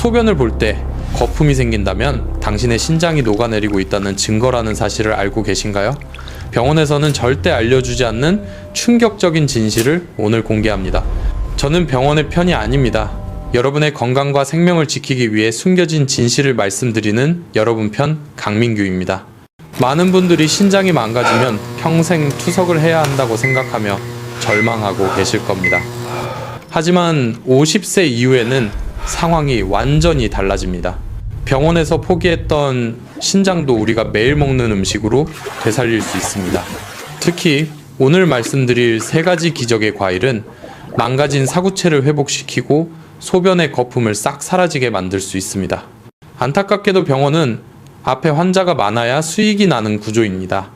소변을 볼 때 거품이 생긴다면 당신의 신장이 녹아내리고 있다는 증거라는 사실을 알고 계신가요? 병원에서는 절대 알려주지 않는 충격적인 진실을 오늘 공개합니다. 저는 병원의 편이 아닙니다. 여러분의 건강과 생명을 지키기 위해 숨겨진 진실을 말씀드리는 여러분 편 강민규입니다. 많은 분들이 신장이 망가지면 평생 투석을 해야 한다고 생각하며 절망하고 계실 겁니다. 하지만 50세 이후에는 상황이 완전히 달라집니다. 병원에서 포기했던 신장도 우리가 매일 먹는 음식으로 되살릴 수 있습니다. 특히 오늘 말씀드릴 3가지 기적의 과일은 망가진 사구체를 회복시키고 소변의 거품을 싹 사라지게 만들 수 있습니다. 안타깝게도 병원은 앞에 환자가 많아야 수익이 나는 구조입니다.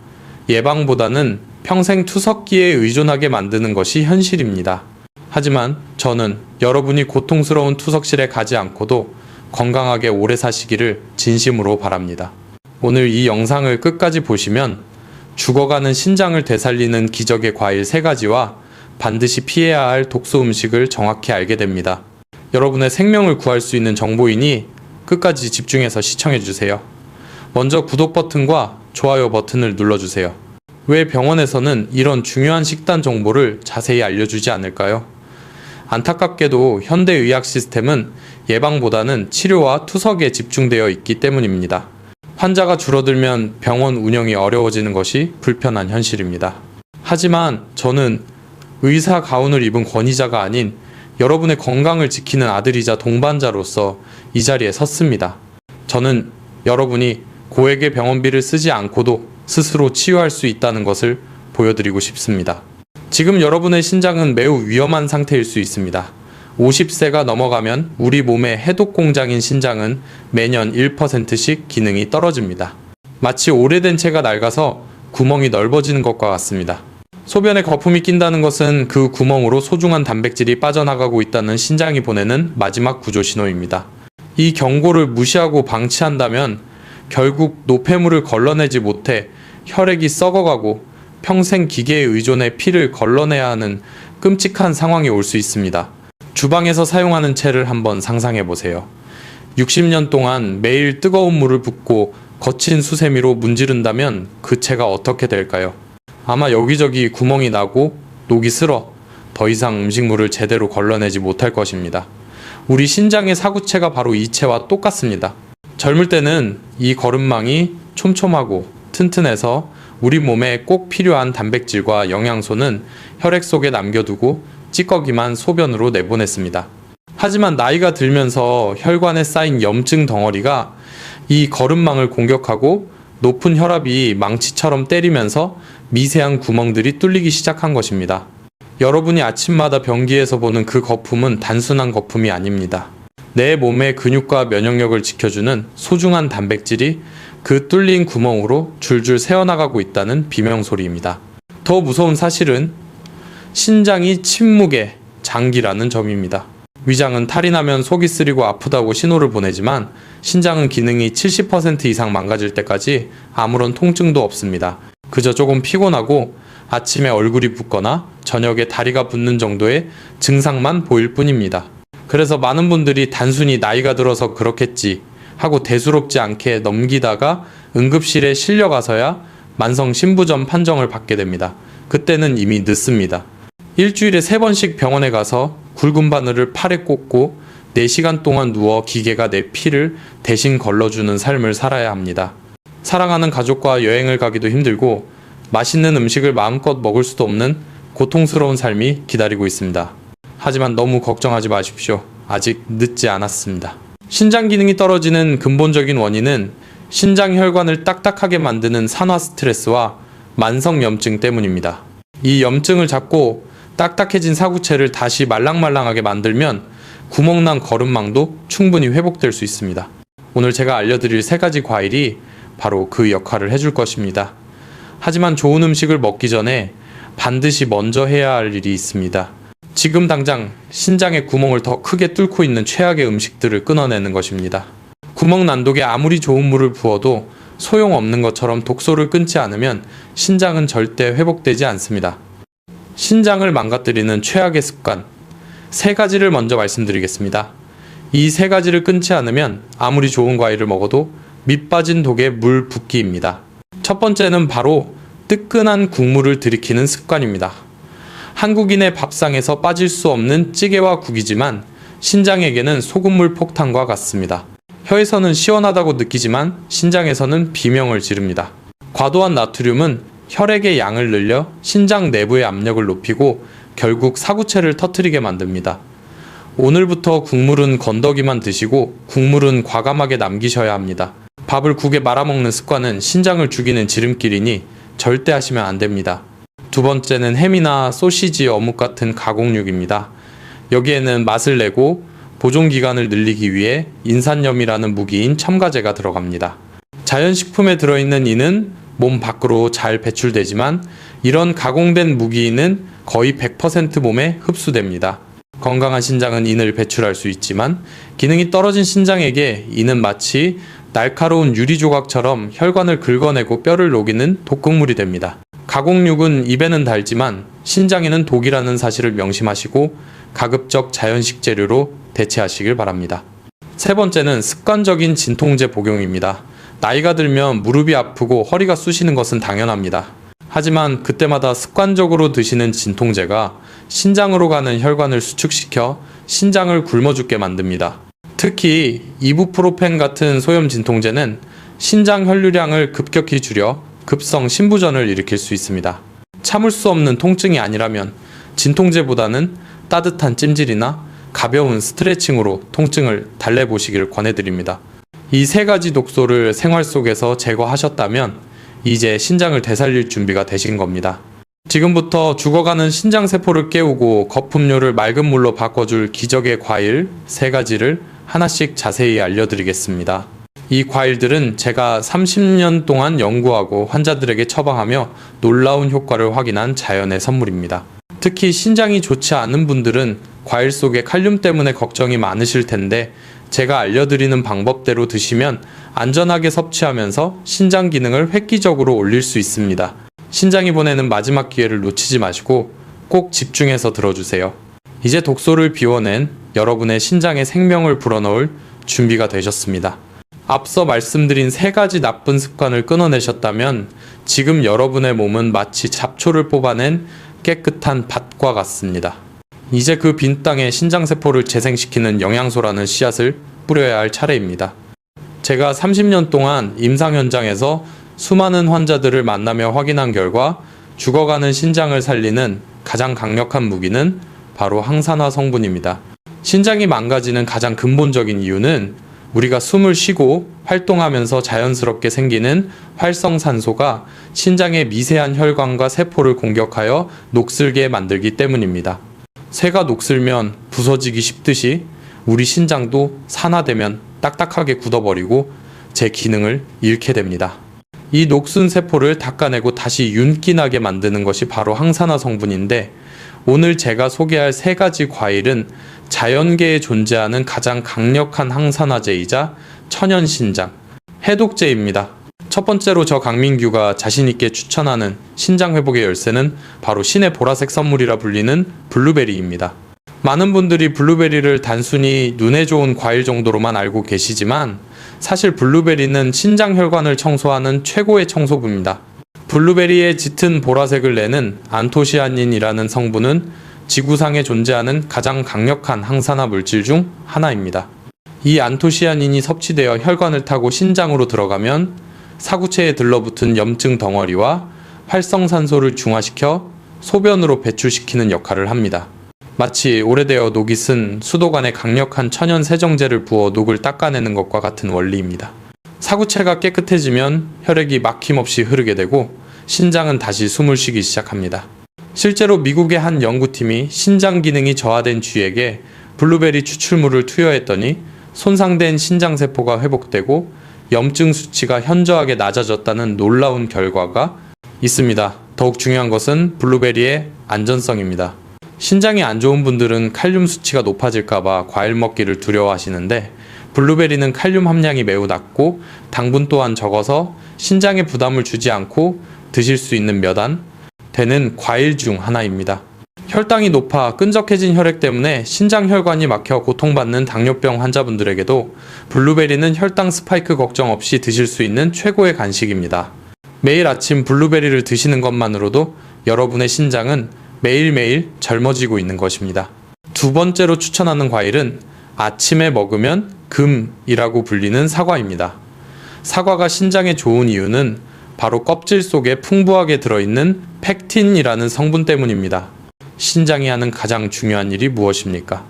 예방보다는 평생 투석기에 의존하게 만드는 것이 현실입니다. 하지만 저는 여러분이 고통스러운 투석실에 가지 않고도 건강하게 오래 사시기를 진심으로 바랍니다. 오늘 이 영상을 끝까지 보시면 죽어가는 신장을 되살리는 기적의 과일 3가지와 반드시 피해야 할 독소 음식을 정확히 알게 됩니다. 여러분의 생명을 구할 수 있는 정보이니 끝까지 집중해서 시청해주세요. 먼저 구독 버튼과 좋아요 버튼을 눌러주세요. 왜 병원에서는 이런 중요한 식단 정보를 자세히 알려주지 않을까요? 안타깝게도 현대의학 시스템은 예방보다는 치료와 투석에 집중되어 있기 때문입니다. 환자가 줄어들면 병원 운영이 어려워지는 것이 불편한 현실입니다. 하지만 저는 의사 가운을 입은 권위자가 아닌 여러분의 건강을 지키는 아들이자 동반자로서 이 자리에 섰습니다. 저는 여러분이 고액의 병원비를 쓰지 않고도 스스로 치유할 수 있다는 것을 보여드리고 싶습니다. 지금 여러분의 신장은 매우 위험한 상태일 수 있습니다. 50세가 넘어가면 우리 몸의 해독 공장인 신장은 매년 1%씩 기능이 떨어집니다. 마치 오래된 채가 낡아서 구멍이 넓어지는 것과 같습니다. 소변에 거품이 낀다는 것은 그 구멍으로 소중한 단백질이 빠져나가고 있다는 신장이 보내는 마지막 구조 신호입니다. 이 경고를 무시하고 방치한다면 결국 노폐물을 걸러내지 못해 혈액이 썩어가고 평생 기계에 의존해 피를 걸러내야 하는 끔찍한 상황이 올 수 있습니다. 주방에서 사용하는 채를 한번 상상해 보세요. 60년 동안 매일 뜨거운 물을 붓고 거친 수세미로 문지른다면 그 채가 어떻게 될까요? 아마 여기저기 구멍이 나고 녹이 슬어 더 이상 음식물을 제대로 걸러내지 못할 것입니다. 우리 신장의 사구체가 바로 이 채와 똑같습니다. 젊을 때는 이 거름망이 촘촘하고 튼튼해서 우리 몸에 꼭 필요한 단백질과 영양소는 혈액 속에 남겨두고 찌꺼기만 소변으로 내보냈습니다. 하지만 나이가 들면서 혈관에 쌓인 염증 덩어리가 이 거름망을 공격하고 높은 혈압이 망치처럼 때리면서 미세한 구멍들이 뚫리기 시작한 것입니다. 여러분이 아침마다 변기에서 보는 그 거품은 단순한 거품이 아닙니다. 내 몸의 근육과 면역력을 지켜주는 소중한 단백질이 그 뚫린 구멍으로 줄줄 새어나가고 있다는 비명소리입니다. 더 무서운 사실은 신장이 침묵의 장기라는 점입니다. 위장은 탈이 나면 속이 쓰리고 아프다고 신호를 보내지만 신장은 기능이 70% 이상 망가질 때까지 아무런 통증도 없습니다. 그저 조금 피곤하고 아침에 얼굴이 붓거나 저녁에 다리가 붓는 정도의 증상만 보일 뿐입니다. 그래서 많은 분들이 단순히 나이가 들어서 그렇겠지 하고 대수롭지 않게 넘기다가 응급실에 실려가서야 만성 신부전 판정을 받게 됩니다. 그때는 이미 늦습니다. 일주일에 3번씩 병원에 가서 굵은 바늘을 팔에 꽂고 4시간 동안 누워 기계가 내 피를 대신 걸러주는 삶을 살아야 합니다. 사랑하는 가족과 여행을 가기도 힘들고 맛있는 음식을 마음껏 먹을 수도 없는 고통스러운 삶이 기다리고 있습니다. 하지만 너무 걱정하지 마십시오. 아직 늦지 않았습니다. 신장 기능이 떨어지는 근본적인 원인은 신장 혈관을 딱딱하게 만드는 산화 스트레스와 만성 염증 때문입니다. 이 염증을 잡고 딱딱해진 사구체를 다시 말랑말랑하게 만들면 구멍난 거름망도 충분히 회복될 수 있습니다. 오늘 제가 알려드릴 3가지 과일이 바로 그 역할을 해줄 것입니다. 하지만 좋은 음식을 먹기 전에 반드시 먼저 해야 할 일이 있습니다. 지금 당장 신장의 구멍을 더 크게 뚫고 있는 최악의 음식들을 끊어내는 것입니다. 구멍 난독에 아무리 좋은 물을 부어도 소용없는 것처럼 독소를 끊지 않으면 신장은 절대 회복되지 않습니다. 신장을 망가뜨리는 최악의 습관 3가지를 먼저 말씀드리겠습니다. 이 세 가지를 끊지 않으면 아무리 좋은 과일을 먹어도 밑 빠진 독에 물 붓기입니다. 첫 번째는 바로 뜨끈한 국물을 들이키는 습관입니다. 한국인의 밥상에서 빠질 수 없는 찌개와 국이지만 신장에게는 소금물 폭탄과 같습니다. 혀에서는 시원하다고 느끼지만 신장에서는 비명을 지릅니다. 과도한 나트륨은 혈액의 양을 늘려 신장 내부의 압력을 높이고 결국 사구체를 터뜨리게 만듭니다. 오늘부터 국물은 건더기만 드시고 국물은 과감하게 남기셔야 합니다. 밥을 국에 말아먹는 습관은 신장을 죽이는 지름길이니 절대 하시면 안 됩니다. 두 번째는 햄이나 소시지, 어묵 같은 가공육입니다. 여기에는 맛을 내고 보존기간을 늘리기 위해 인산염이라는 무기인 첨가제가 들어갑니다. 자연식품에 들어있는 이는 몸 밖으로 잘 배출되지만 이런 가공된 무기인은 거의 100% 몸에 흡수됩니다. 건강한 신장은 인을 배출할 수 있지만 기능이 떨어진 신장에게 이는 마치 날카로운 유리 조각처럼 혈관을 긁어내고 뼈를 녹이는 독극물이 됩니다. 가공육은 입에는 달지만 신장에는 독이라는 사실을 명심하시고 가급적 자연식 재료로 대체하시길 바랍니다. 세 번째는 습관적인 진통제 복용입니다. 나이가 들면 무릎이 아프고 허리가 쑤시는 것은 당연합니다. 하지만 그때마다 습관적으로 드시는 진통제가 신장으로 가는 혈관을 수축시켜 신장을 굶어 죽게 만듭니다. 특히 이부프로펜 같은 소염 진통제는 신장 혈류량을 급격히 줄여 급성 신부전을 일으킬 수 있습니다. 참을 수 없는 통증이 아니라면 진통제보다는 따뜻한 찜질이나 가벼운 스트레칭으로 통증을 달래보시길 권해드립니다. 이 세 가지 독소를 생활 속에서 제거하셨다면 이제 신장을 되살릴 준비가 되신 겁니다. 지금부터 죽어가는 신장세포를 깨우고 거품료를 맑은 물로 바꿔줄 기적의 과일 3가지를 하나씩 자세히 알려드리겠습니다. 이 과일들은 제가 30년 동안 연구하고 환자들에게 처방하며 놀라운 효과를 확인한 자연의 선물입니다. 특히 신장이 좋지 않은 분들은 과일 속에 칼륨 때문에 걱정이 많으실 텐데 제가 알려드리는 방법대로 드시면 안전하게 섭취하면서 신장 기능을 획기적으로 올릴 수 있습니다. 신장이 보내는 마지막 기회를 놓치지 마시고 꼭 집중해서 들어주세요. 이제 독소를 비워낸 여러분의 신장에 생명을 불어넣을 준비가 되셨습니다. 앞서 말씀드린 3가지 나쁜 습관을 끊어내셨다면 지금 여러분의 몸은 마치 잡초를 뽑아낸 깨끗한 밭과 같습니다. 이제 그 빈 땅에 신장세포를 재생시키는 영양소라는 씨앗을 뿌려야 할 차례입니다. 제가 30년 동안 임상 현장에서 수많은 환자들을 만나며 확인한 결과 죽어가는 신장을 살리는 가장 강력한 무기는 바로 항산화 성분입니다. 신장이 망가지는 가장 근본적인 이유는 우리가 숨을 쉬고 활동하면서 자연스럽게 생기는 활성산소가 신장의 미세한 혈관과 세포를 공격하여 녹슬게 만들기 때문입니다. 새가 녹슬면 부서지기 쉽듯이 우리 신장도 산화되면 딱딱하게 굳어버리고 제 기능을 잃게 됩니다. 이 녹슨 세포를 닦아내고 다시 윤기나게 만드는 것이 바로 항산화 성분인데 오늘 제가 소개할 3가지 과일은 자연계에 존재하는 가장 강력한 항산화제이자 천연신장, 해독제입니다. 첫 번째로 저 강민규가 자신있게 추천하는 신장회복의 열쇠는 바로 신의 보라색 선물이라 불리는 블루베리입니다. 많은 분들이 블루베리를 단순히 눈에 좋은 과일 정도로만 알고 계시지만 사실 블루베리는 신장혈관을 청소하는 최고의 청소부입니다. 블루베리의 짙은 보라색을 내는 안토시아닌이라는 성분은 지구상에 존재하는 가장 강력한 항산화 물질 중 하나입니다. 이 안토시아닌이 섭취되어 혈관을 타고 신장으로 들어가면 사구체에 들러붙은 염증 덩어리와 활성산소를 중화시켜 소변으로 배출시키는 역할을 합니다. 마치 오래되어 녹이 쓴 수도관에 강력한 천연 세정제를 부어 녹을 닦아내는 것과 같은 원리입니다. 사구체가 깨끗해지면 혈액이 막힘없이 흐르게 되고 신장은 다시 숨을 쉬기 시작합니다. 실제로 미국의 한 연구팀이 신장 기능이 저하된 쥐에게 블루베리 추출물을 투여했더니 손상된 신장세포가 회복되고 염증 수치가 현저하게 낮아졌다는 놀라운 결과가 있습니다. 더욱 중요한 것은 블루베리의 안전성입니다. 신장이 안 좋은 분들은 칼륨 수치가 높아질까봐 과일 먹기를 두려워하시는데 블루베리는 칼륨 함량이 매우 낮고 당분 또한 적어서 신장에 부담을 주지 않고 드실 수 있는 몇 안 되는 과일 중 하나입니다. 혈당이 높아 끈적해진 혈액 때문에 신장 혈관이 막혀 고통받는 당뇨병 환자분들에게도 블루베리는 혈당 스파이크 걱정 없이 드실 수 있는 최고의 간식입니다. 매일 아침 블루베리를 드시는 것만으로도 여러분의 신장은 매일매일 젊어지고 있는 것입니다. 두 번째로 추천하는 과일은 아침에 먹으면 금이라고 불리는 사과입니다. 사과가 신장에 좋은 이유는 바로 껍질 속에 풍부하게 들어있는 펙틴이라는 성분 때문입니다. 신장이 하는 가장 중요한 일이 무엇입니까?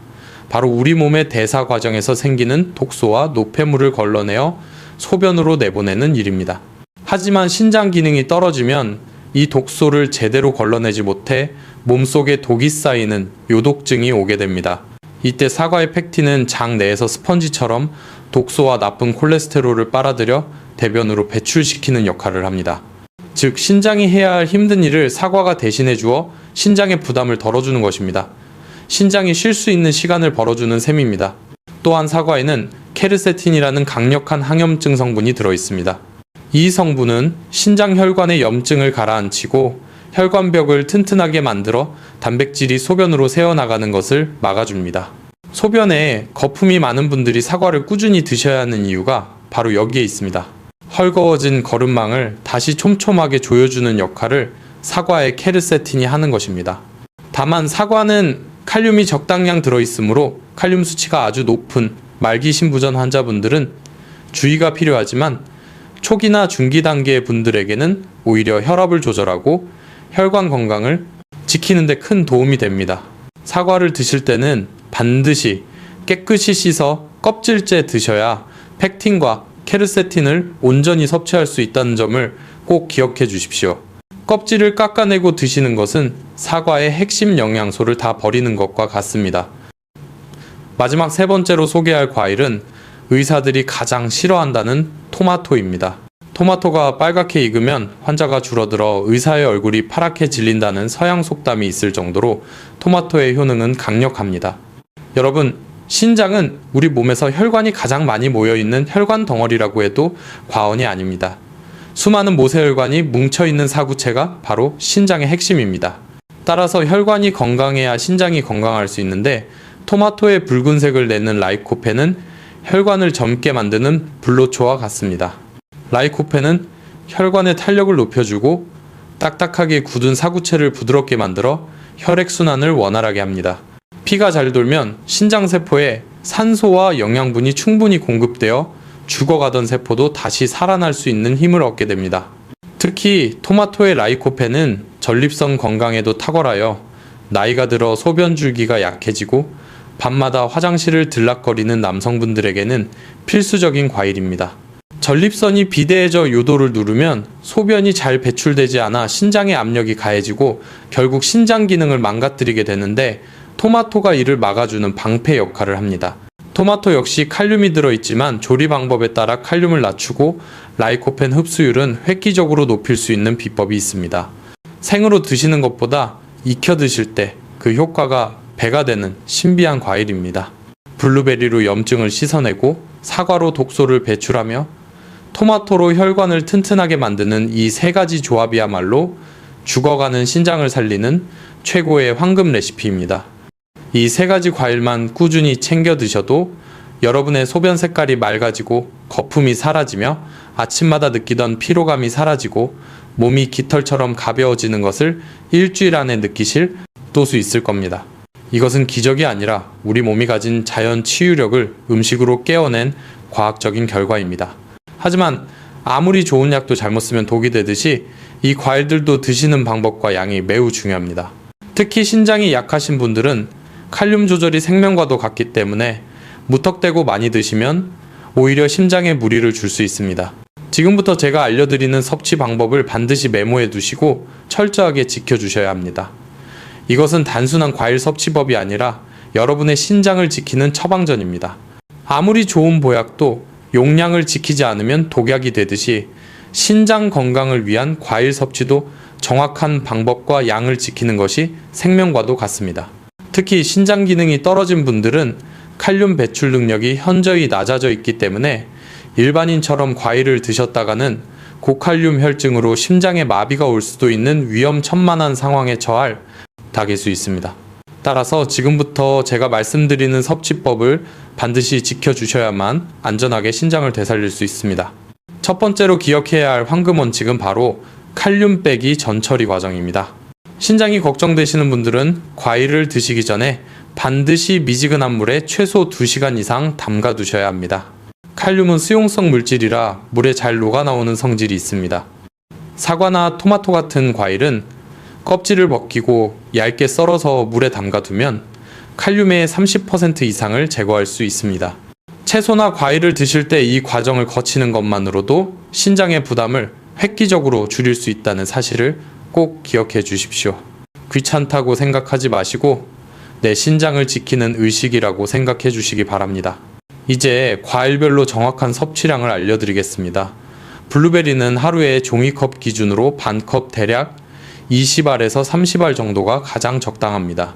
바로 우리 몸의 대사 과정에서 생기는 독소와 노폐물을 걸러내어 소변으로 내보내는 일입니다. 하지만 신장 기능이 떨어지면 이 독소를 제대로 걸러내지 못해 몸속에 독이 쌓이는 요독증이 오게 됩니다. 이때 사과의 펙틴은 장 내에서 스펀지처럼 독소와 나쁜 콜레스테롤을 빨아들여 대변으로 배출시키는 역할을 합니다. 즉 신장이 해야 할 힘든 일을 사과가 대신해 주어 신장의 부담을 덜어주는 것입니다. 신장이 쉴 수 있는 시간을 벌어주는 셈입니다. 또한 사과에는 케르세틴이라는 강력한 항염증 성분이 들어있습니다. 이 성분은 신장 혈관의 염증을 가라앉히고 혈관벽을 튼튼하게 만들어 단백질이 소변으로 새어나가는 것을 막아줍니다. 소변에 거품이 많은 분들이 사과를 꾸준히 드셔야 하는 이유가 바로 여기에 있습니다. 헐거워진 거름망을 다시 촘촘하게 조여주는 역할을 사과의 케르세틴이 하는 것입니다. 다만 사과는 칼륨이 적당량 들어있으므로 칼륨 수치가 아주 높은 말기 신부전 환자분들은 주의가 필요하지만 초기나 중기 단계의 분들에게는 오히려 혈압을 조절하고 혈관 건강을 지키는 데 큰 도움이 됩니다. 사과를 드실 때는 반드시 깨끗이 씻어 껍질째 드셔야 펙틴과 케르세틴을 온전히 섭취할 수 있다는 점을 꼭 기억해 주십시오. 껍질을 깎아내고 드시는 것은 사과의 핵심 영양소를 다 버리는 것과 같습니다. 마지막 세 번째로 소개할 과일은 의사들이 가장 싫어한다는 토마토입니다. 토마토가 빨갛게 익으면 환자가 줄어들어 의사의 얼굴이 파랗게 질린다는 서양 속담이 있을 정도로 토마토의 효능은 강력합니다. 여러분, 신장은 우리 몸에서 혈관이 가장 많이 모여있는 혈관 덩어리라고 해도 과언이 아닙니다. 수많은 모세혈관이 뭉쳐있는 사구체가 바로 신장의 핵심입니다. 따라서 혈관이 건강해야 신장이 건강할 수 있는데 토마토의 붉은색을 내는 라이코펜은 혈관을 젊게 만드는 불로초와 같습니다. 라이코펜은 혈관의 탄력을 높여주고 딱딱하게 굳은 사구체를 부드럽게 만들어 혈액순환을 원활하게 합니다. 피가 잘 돌면 신장세포에 산소와 영양분이 충분히 공급되어 죽어가던 세포도 다시 살아날 수 있는 힘을 얻게 됩니다. 특히 토마토의 라이코펜은 전립선 건강에도 탁월하여 나이가 들어 소변 줄기가 약해지고 밤마다 화장실을 들락거리는 남성분들에게는 필수적인 과일입니다. 전립선이 비대해져 요도를 누르면 소변이 잘 배출되지 않아 신장의 압력이 가해지고 결국 신장 기능을 망가뜨리게 되는데 토마토가 이를 막아주는 방패 역할을 합니다. 토마토 역시 칼륨이 들어있지만 조리 방법에 따라 칼륨을 낮추고 라이코펜 흡수율은 획기적으로 높일 수 있는 비법이 있습니다. 생으로 드시는 것보다 익혀 드실 때 그 효과가 배가 되는 신비한 과일입니다. 블루베리로 염증을 씻어내고 사과로 독소를 배출하며 토마토로 혈관을 튼튼하게 만드는 이 세 가지 조합이야말로 죽어가는 신장을 살리는 최고의 황금 레시피입니다. 이 세 가지 과일만 꾸준히 챙겨 드셔도 여러분의 소변 색깔이 맑아지고 거품이 사라지며 아침마다 느끼던 피로감이 사라지고 몸이 깃털처럼 가벼워지는 것을 일주일 안에 느끼실 수 있을 겁니다. 이것은 기적이 아니라 우리 몸이 가진 자연 치유력을 음식으로 깨어낸 과학적인 결과입니다. 하지만 아무리 좋은 약도 잘못 쓰면 독이 되듯이 이 과일들도 드시는 방법과 양이 매우 중요합니다. 특히 신장이 약하신 분들은 칼륨 조절이 생명과도 같기 때문에 무턱대고 많이 드시면 오히려 심장에 무리를 줄 수 있습니다. 지금부터 제가 알려드리는 섭취 방법을 반드시 메모해 두시고 철저하게 지켜주셔야 합니다. 이것은 단순한 과일 섭취법이 아니라 여러분의 신장을 지키는 처방전입니다. 아무리 좋은 보약도 용량을 지키지 않으면 독약이 되듯이 신장 건강을 위한 과일 섭취도 정확한 방법과 양을 지키는 것이 생명과도 같습니다. 특히 신장 기능이 떨어진 분들은 칼륨 배출 능력이 현저히 낮아져 있기 때문에 일반인처럼 과일을 드셨다가는 고칼륨 혈증으로 심장에 마비가 올 수도 있는 위험천만한 상황에 처할 닭일 수 있습니다. 따라서 지금부터 제가 말씀드리는 섭취법을 반드시 지켜주셔야만 안전하게 신장을 되살릴 수 있습니다. 첫 번째로 기억해야 할 황금 원칙은 바로 칼륨 빼기 전처리 과정입니다. 신장이 걱정되시는 분들은 과일을 드시기 전에 반드시 미지근한 물에 최소 2시간 이상 담가 두셔야 합니다. 칼륨은 수용성 물질이라 물에 잘 녹아나오는 성질이 있습니다. 사과나 토마토 같은 과일은 껍질을 벗기고 얇게 썰어서 물에 담가두면 칼륨의 30% 이상을 제거할 수 있습니다. 채소나 과일을 드실 때 이 과정을 거치는 것만으로도 신장의 부담을 획기적으로 줄일 수 있다는 사실을 꼭 기억해 주십시오. 귀찮다고 생각하지 마시고 내 신장을 지키는 의식이라고 생각해 주시기 바랍니다. 이제 과일별로 정확한 섭취량을 알려드리겠습니다. 블루베리는 하루에 종이컵 기준으로 반컵 대략 20알에서 30알 정도가 가장 적당합니다.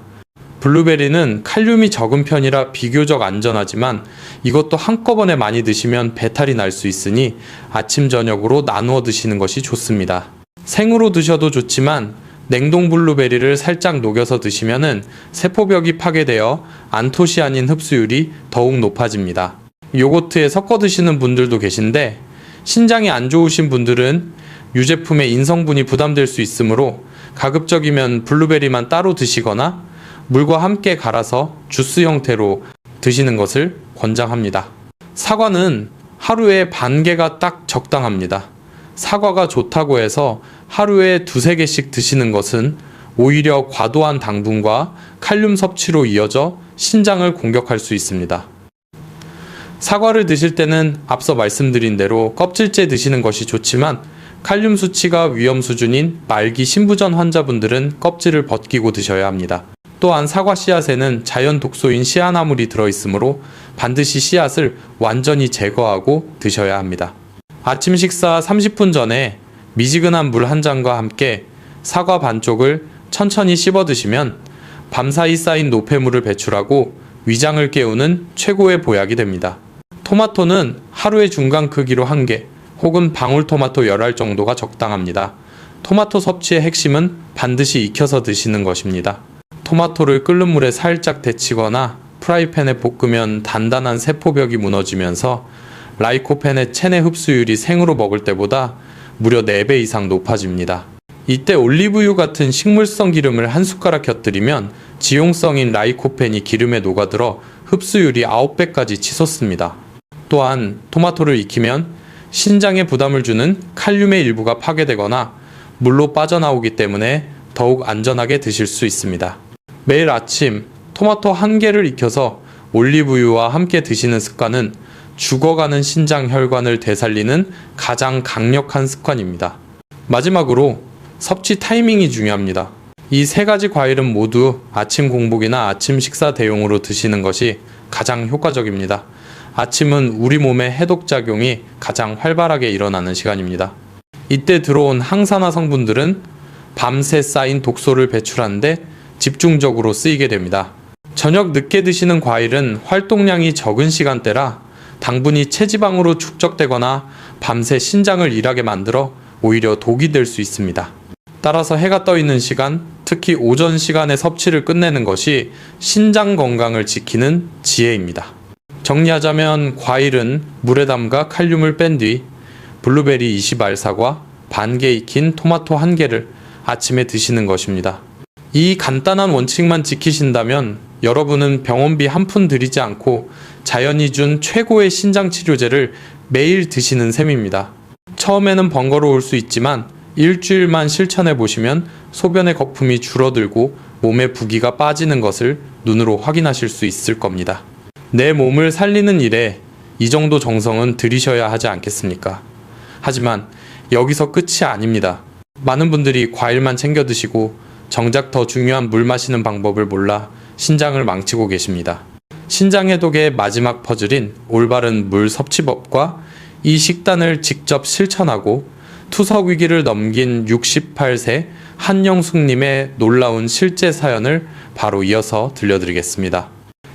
블루베리는 칼륨이 적은 편이라 비교적 안전하지만 이것도 한꺼번에 많이 드시면 배탈이 날 수 있으니 아침 저녁으로 나누어 드시는 것이 좋습니다. 생으로 드셔도 좋지만 냉동 블루베리를 살짝 녹여서 드시면은 세포벽이 파괴되어 안토시아닌 흡수율이 더욱 높아집니다. 요거트에 섞어 드시는 분들도 계신데 신장이 안 좋으신 분들은 유제품의 인성분이 부담될 수 있으므로 가급적이면 블루베리만 따로 드시거나 물과 함께 갈아서 주스 형태로 드시는 것을 권장합니다. 사과는 하루에 반 개가 딱 적당합니다. 사과가 좋다고 해서 하루에 2-3개씩 드시는 것은 오히려 과도한 당분과 칼륨 섭취로 이어져 신장을 공격할 수 있습니다. 사과를 드실 때는 앞서 말씀드린 대로 껍질째 드시는 것이 좋지만 칼륨 수치가 위험 수준인 말기 신부전 환자분들은 껍질을 벗기고 드셔야 합니다. 또한 사과 씨앗에는 자연 독소인 시아나물이 들어있으므로 반드시 씨앗을 완전히 제거하고 드셔야 합니다. 아침 식사 30분 전에 미지근한 물 한 잔과 함께 사과 반쪽을 천천히 씹어 드시면 밤사이 쌓인 노폐물을 배출하고 위장을 깨우는 최고의 보약이 됩니다. 토마토는 하루의 중간 크기로 1개 혹은 방울토마토 10알 정도가 적당합니다. 토마토 섭취의 핵심은 반드시 익혀서 드시는 것입니다. 토마토를 끓는 물에 살짝 데치거나 프라이팬에 볶으면 단단한 세포벽이 무너지면서 라이코펜의 체내 흡수율이 생으로 먹을 때보다 무려 4배 이상 높아집니다. 이때 올리브유 같은 식물성 기름을 한 숟가락 곁들이면 지용성인 라이코펜이 기름에 녹아들어 흡수율이 9배까지 치솟습니다. 또한 토마토를 익히면 신장에 부담을 주는 칼륨의 일부가 파괴되거나 물로 빠져나오기 때문에 더욱 안전하게 드실 수 있습니다. 매일 아침 토마토 1개를 익혀서 올리브유와 함께 드시는 습관은 죽어가는 신장 혈관을 되살리는 가장 강력한 습관입니다. 마지막으로 섭취 타이밍이 중요합니다. 이 3가지 과일은 모두 아침 공복이나 아침 식사 대용으로 드시는 것이 가장 효과적입니다. 아침은 우리 몸의 해독작용이 가장 활발하게 일어나는 시간입니다. 이때 들어온 항산화 성분들은 밤새 쌓인 독소를 배출하는데 집중적으로 쓰이게 됩니다. 저녁 늦게 드시는 과일은 활동량이 적은 시간대라 당분이 체지방으로 축적되거나 밤새 신장을 일하게 만들어 오히려 독이 될 수 있습니다. 따라서 해가 떠 있는 시간, 특히 오전 시간에 섭취를 끝내는 것이 신장 건강을 지키는 지혜입니다. 정리하자면 과일은 물에 담가 칼륨을 뺀 뒤 블루베리 20알 사과, 반개 익힌 토마토 1개를 아침에 드시는 것입니다. 이 간단한 원칙만 지키신다면 여러분은 병원비 한 푼 들이지 않고 자연이 준 최고의 신장 치료제를 매일 드시는 셈입니다. 처음에는 번거로울 수 있지만 일주일만 실천해 보시면 소변의 거품이 줄어들고 몸의 부기가 빠지는 것을 눈으로 확인하실 수 있을 겁니다. 내 몸을 살리는 일에 이 정도 정성은 들이셔야 하지 않겠습니까? 하지만 여기서 끝이 아닙니다. 많은 분들이 과일만 챙겨 드시고 정작 더 중요한 물 마시는 방법을 몰라 신장을 망치고 계십니다. 신장 해독의 마지막 퍼즐인 올바른 물 섭취법과 이 식단을 직접 실천하고 투석 위기를 넘긴 68세 한영숙님의 놀라운 실제 사연을 바로 이어서 들려드리겠습니다.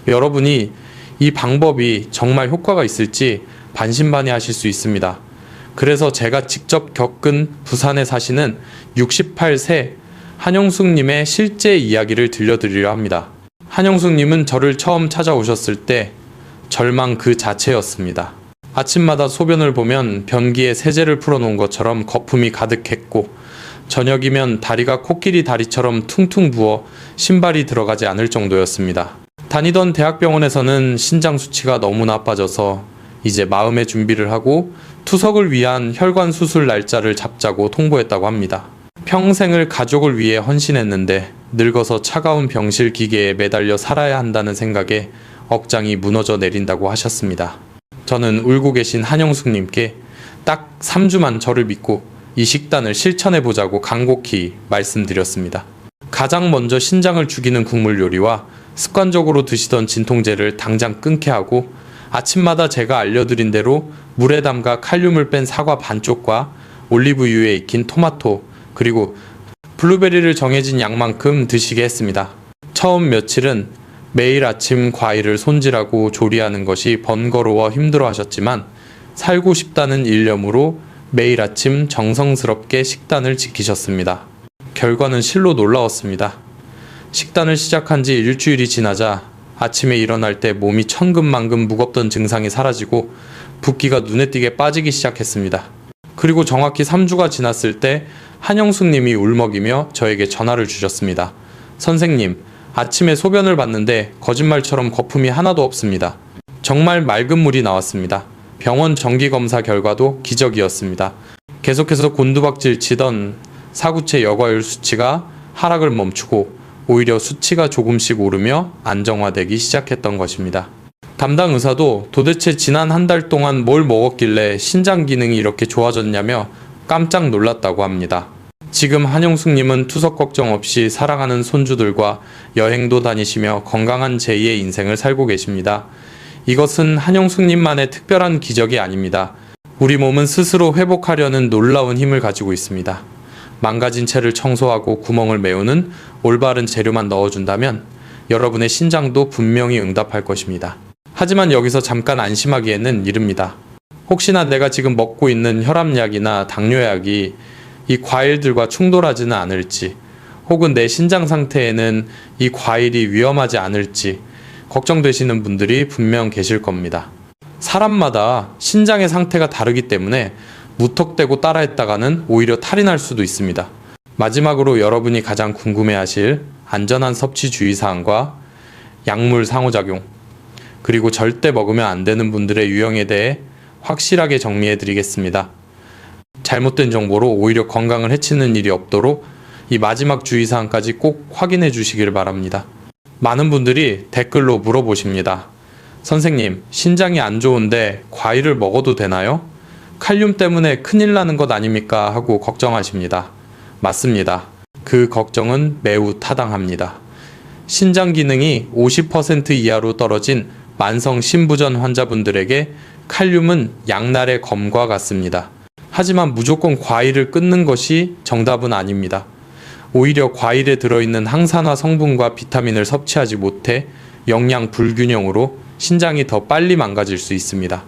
여러분이 이 방법이 정말 효과가 있을지 반신반의하실 수 있습니다. 그래서 제가 직접 겪은 부산에 사시는 68세 한영숙님의 실제 이야기를 들려드리려 합니다. 한영숙님은 저를 처음 찾아오셨을 때 절망 그 자체였습니다. 아침마다 소변을 보면 변기에 세제를 풀어놓은 것처럼 거품이 가득했고, 저녁이면 다리가 코끼리 다리처럼 퉁퉁 부어 신발이 들어가지 않을 정도였습니다. 다니던 대학병원에서는 신장 수치가 너무 나빠져서 이제 마음의 준비를 하고 투석을 위한 혈관 수술 날짜를 잡자고 통보했다고 합니다. 평생을 가족을 위해 헌신했는데 늙어서 차가운 병실 기계에 매달려 살아야 한다는 생각에 억장이 무너져 내린다고 하셨습니다. 저는 울고 계신 한영숙님께 딱 3주만 저를 믿고 이 식단을 실천해보자고 간곡히 말씀드렸습니다. 가장 먼저 신장을 죽이는 국물 요리와 습관적으로 드시던 진통제를 당장 끊게 하고, 아침마다 제가 알려드린 대로 물에 담가 칼륨을 뺀 사과 반쪽과 올리브유에 익힌 토마토, 그리고 블루베리를 정해진 양만큼 드시게 했습니다. 처음 며칠은 매일 아침 과일을 손질하고 조리하는 것이 번거로워 힘들어 하셨지만, 살고 싶다는 일념으로 매일 아침 정성스럽게 식단을 지키셨습니다. 결과는 실로 놀라웠습니다. 식단을 시작한 지 일주일이 지나자 아침에 일어날 때 몸이 천근만근 무겁던 증상이 사라지고 붓기가 눈에 띄게 빠지기 시작했습니다. 그리고 정확히 3주가 지났을 때 한영숙님이 울먹이며 저에게 전화를 주셨습니다. 선생님, 아침에 소변을 봤는데 거짓말처럼 거품이 하나도 없습니다. 정말 맑은 물이 나왔습니다. 병원 정기검사 결과도 기적이었습니다. 계속해서 곤두박질 치던 사구체 여과율 수치가 하락을 멈추고 오히려 수치가 조금씩 오르며 안정화되기 시작했던 것입니다. 담당 의사도 도대체 지난 한 달 동안 뭘 먹었길래 신장 기능이 이렇게 좋아졌냐며 깜짝 놀랐다고 합니다. 지금 한영숙님은 투석 걱정 없이 사랑하는 손주들과 여행도 다니시며 건강한 제2의 인생을 살고 계십니다. 이것은 한영숙님만의 특별한 기적이 아닙니다. 우리 몸은 스스로 회복하려는 놀라운 힘을 가지고 있습니다. 망가진 채를 청소하고 구멍을 메우는 올바른 재료만 넣어준다면 여러분의 신장도 분명히 응답할 것입니다. 하지만 여기서 잠깐 안심하기에는 이릅니다. 혹시나 내가 지금 먹고 있는 혈압약이나 당뇨약이 이 과일들과 충돌하지는 않을지, 혹은 내 신장 상태에는 이 과일이 위험하지 않을지 걱정되시는 분들이 분명 계실 겁니다. 사람마다 신장의 상태가 다르기 때문에 무턱대고 따라했다가는 오히려 탈이 날 수도 있습니다. 마지막으로 여러분이 가장 궁금해하실 안전한 섭취 주의사항과 약물 상호작용, 그리고 절대 먹으면 안 되는 분들의 유형에 대해 확실하게 정리해 드리겠습니다. 잘못된 정보로 오히려 건강을 해치는 일이 없도록 이 마지막 주의사항까지 꼭 확인해 주시길 바랍니다. 많은 분들이 댓글로 물어보십니다. 선생님, 신장이 안 좋은데 과일을 먹어도 되나요? 칼륨 때문에 큰일 나는 것 아닙니까? 하고 걱정하십니다. 맞습니다. 그 걱정은 매우 타당합니다. 신장 기능이 50% 이하로 떨어진 만성 신부전 환자분들에게 칼륨은 양날의 검과 같습니다. 하지만 무조건 과일을 끊는 것이 정답은 아닙니다. 오히려 과일에 들어있는 항산화 성분과 비타민을 섭취하지 못해 영양 불균형으로 신장이 더 빨리 망가질 수 있습니다.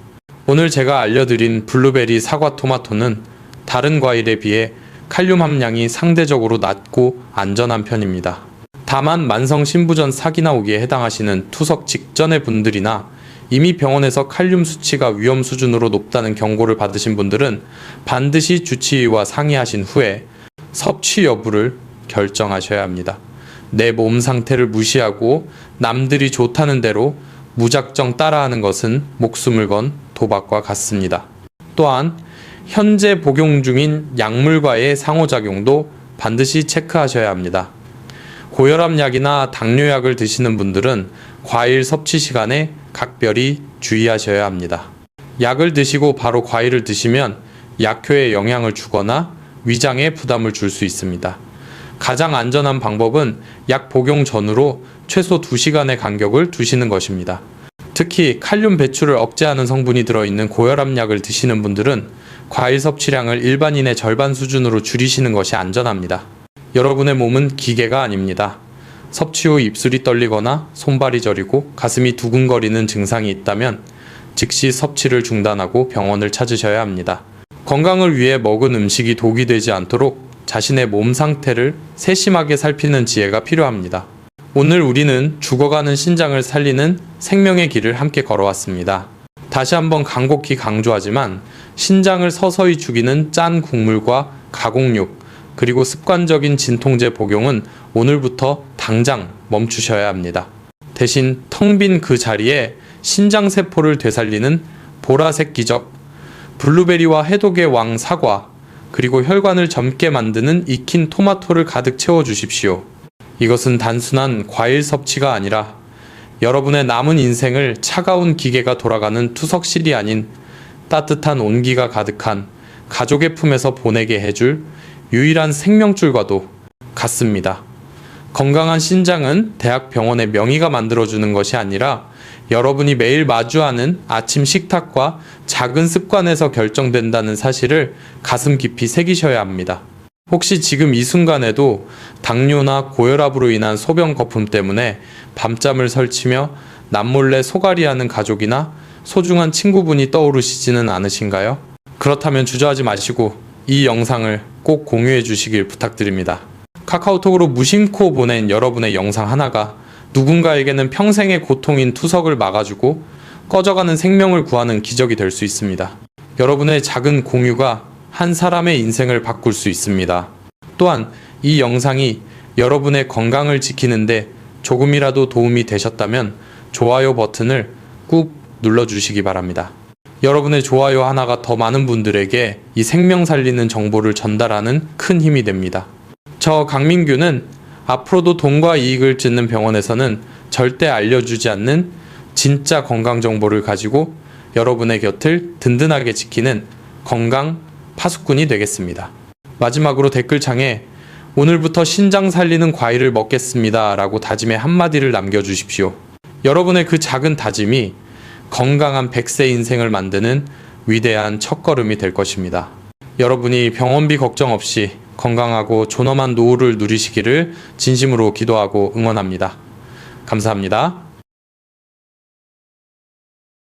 오늘 제가 알려드린 블루베리, 사과, 토마토는 다른 과일에 비해 칼륨 함량이 상대적으로 낮고 안전한 편입니다. 다만 만성 신부전 사기 나오기에 해당하시는 투석 직전의 분들이나 이미 병원에서 칼륨 수치가 위험 수준으로 높다는 경고를 받으신 분들은 반드시 주치의와 상의하신 후에 섭취 여부를 결정하셔야 합니다. 내 몸 상태를 무시하고 남들이 좋다는 대로 무작정 따라하는 것은 목숨을 건 도박과 같습니다. 또한 현재 복용 중인 약물과의 상호작용도 반드시 체크하셔야 합니다. 고혈압약이나 당뇨약을 드시는 분들은 과일 섭취 시간에 각별히 주의하셔야 합니다. 약을 드시고 바로 과일을 드시면 약효에 영향을 주거나 위장에 부담을 줄 수 있습니다. 가장 안전한 방법은 약 복용 전후로 최소 2시간의 간격을 두시는 것입니다. 특히 칼륨 배출을 억제하는 성분이 들어있는 고혈압약을 드시는 분들은 과일 섭취량을 일반인의 절반 수준으로 줄이시는 것이 안전합니다. 여러분의 몸은 기계가 아닙니다. 섭취 후 입술이 떨리거나 손발이 저리고 가슴이 두근거리는 증상이 있다면 즉시 섭취를 중단하고 병원을 찾으셔야 합니다. 건강을 위해 먹은 음식이 독이 되지 않도록 자신의 몸 상태를 세심하게 살피는 지혜가 필요합니다. 오늘 우리는 죽어가는 신장을 살리는 생명의 길을 함께 걸어왔습니다. 다시 한번 간곡히 강조하지만 신장을 서서히 죽이는 짠 국물과 가공육, 그리고 습관적인 진통제 복용은 오늘부터 당장 멈추셔야 합니다. 대신 텅 빈 그 자리에 신장세포를 되살리는 보라색 기적, 블루베리와 해독의 왕 사과, 그리고 혈관을 젊게 만드는 익힌 토마토를 가득 채워주십시오. 이것은 단순한 과일 섭취가 아니라 여러분의 남은 인생을 차가운 기계가 돌아가는 투석실이 아닌 따뜻한 온기가 가득한 가족의 품에서 보내게 해줄 유일한 생명줄과도 같습니다. 건강한 신장은 대학병원의 명의가 만들어주는 것이 아니라 여러분이 매일 마주하는 아침 식탁과 작은 습관에서 결정된다는 사실을 가슴 깊이 새기셔야 합니다. 혹시 지금 이 순간에도 당뇨나 고혈압으로 인한 소변 거품 때문에 밤잠을 설치며 남몰래 소갈이하는 가족이나 소중한 친구분이 떠오르시지는 않으신가요? 그렇다면 주저하지 마시고 이 영상을 꼭 공유해 주시길 부탁드립니다. 카카오톡으로 무심코 보낸 여러분의 영상 하나가 누군가에게는 평생의 고통인 투석을 막아주고 꺼져가는 생명을 구하는 기적이 될 수 있습니다. 여러분의 작은 공유가 한 사람의 인생을 바꿀 수 있습니다. 또한 이 영상이 여러분의 건강을 지키는데 조금이라도 도움이 되셨다면 좋아요 버튼을 꾹 눌러주시기 바랍니다. 여러분의 좋아요 하나가 더 많은 분들에게 이 생명 살리는 정보를 전달하는 큰 힘이 됩니다. 저 강민규는 앞으로도 돈과 이익을 짓는 병원에서는 절대 알려주지 않는 진짜 건강 정보를 가지고 여러분의 곁을 든든하게 지키는 건강 파수꾼이 되겠습니다. 마지막으로 댓글창에 오늘부터 신장 살리는 과일을 먹겠습니다 라고 다짐의 한마디를 남겨주십시오. 여러분의 그 작은 다짐이 건강한 100세 인생을 만드는 위대한 첫걸음이 될 것입니다. 여러분이 병원비 걱정 없이 건강하고 존엄한 노후를 누리시기를 진심으로 기도하고 응원합니다. 감사합니다.